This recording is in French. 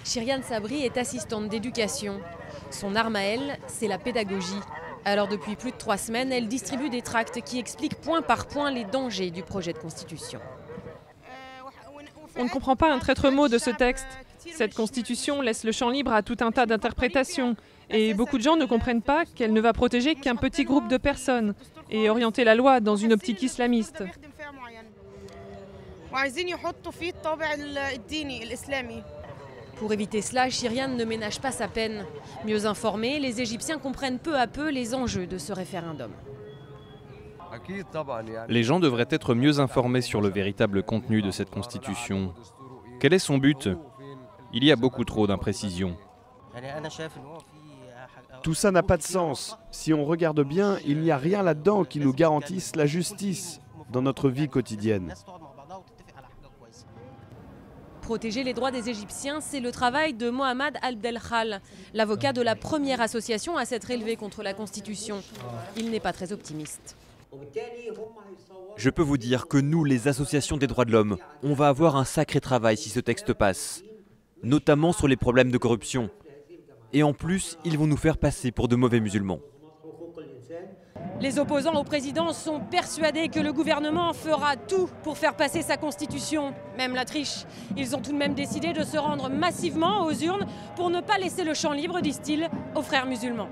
Shirian Sabri est assistante d'éducation. Son arme à elle, c'est la pédagogie. Alors depuis plus de 3 semaines, elle distribue des tracts qui expliquent point par point les dangers du projet de constitution. On ne comprend pas un traître mot de ce texte. Cette constitution laisse le champ libre à tout un tas d'interprétations. Et beaucoup de gens ne comprennent pas qu'elle ne va protéger qu'un petit groupe de personnes et orienter la loi dans une optique islamiste. Pour éviter cela, Shirian ne ménage pas sa peine. Mieux informés, les Égyptiens comprennent peu à peu les enjeux de ce référendum. Les gens devraient être mieux informés sur le véritable contenu de cette constitution. Quel est son but? Il y a beaucoup trop d'imprécisions. Tout ça n'a pas de sens. Si on regarde bien, il n'y a rien là-dedans qui nous garantisse la justice dans notre vie quotidienne. Protéger les droits des Égyptiens, c'est le travail de Mohamed Abdelkhal, l'avocat de la première association à s'être élevée contre la Constitution. Il n'est pas très optimiste. Je peux vous dire que nous, les associations des droits de l'homme, on va avoir un sacré travail si ce texte passe, notamment sur les problèmes de corruption. Et en plus, ils vont nous faire passer pour de mauvais musulmans. Les opposants au président sont persuadés que le gouvernement fera tout pour faire passer sa constitution, même la triche. Ils ont tout de même décidé de se rendre massivement aux urnes pour ne pas laisser le champ libre, disent-ils, aux frères musulmans.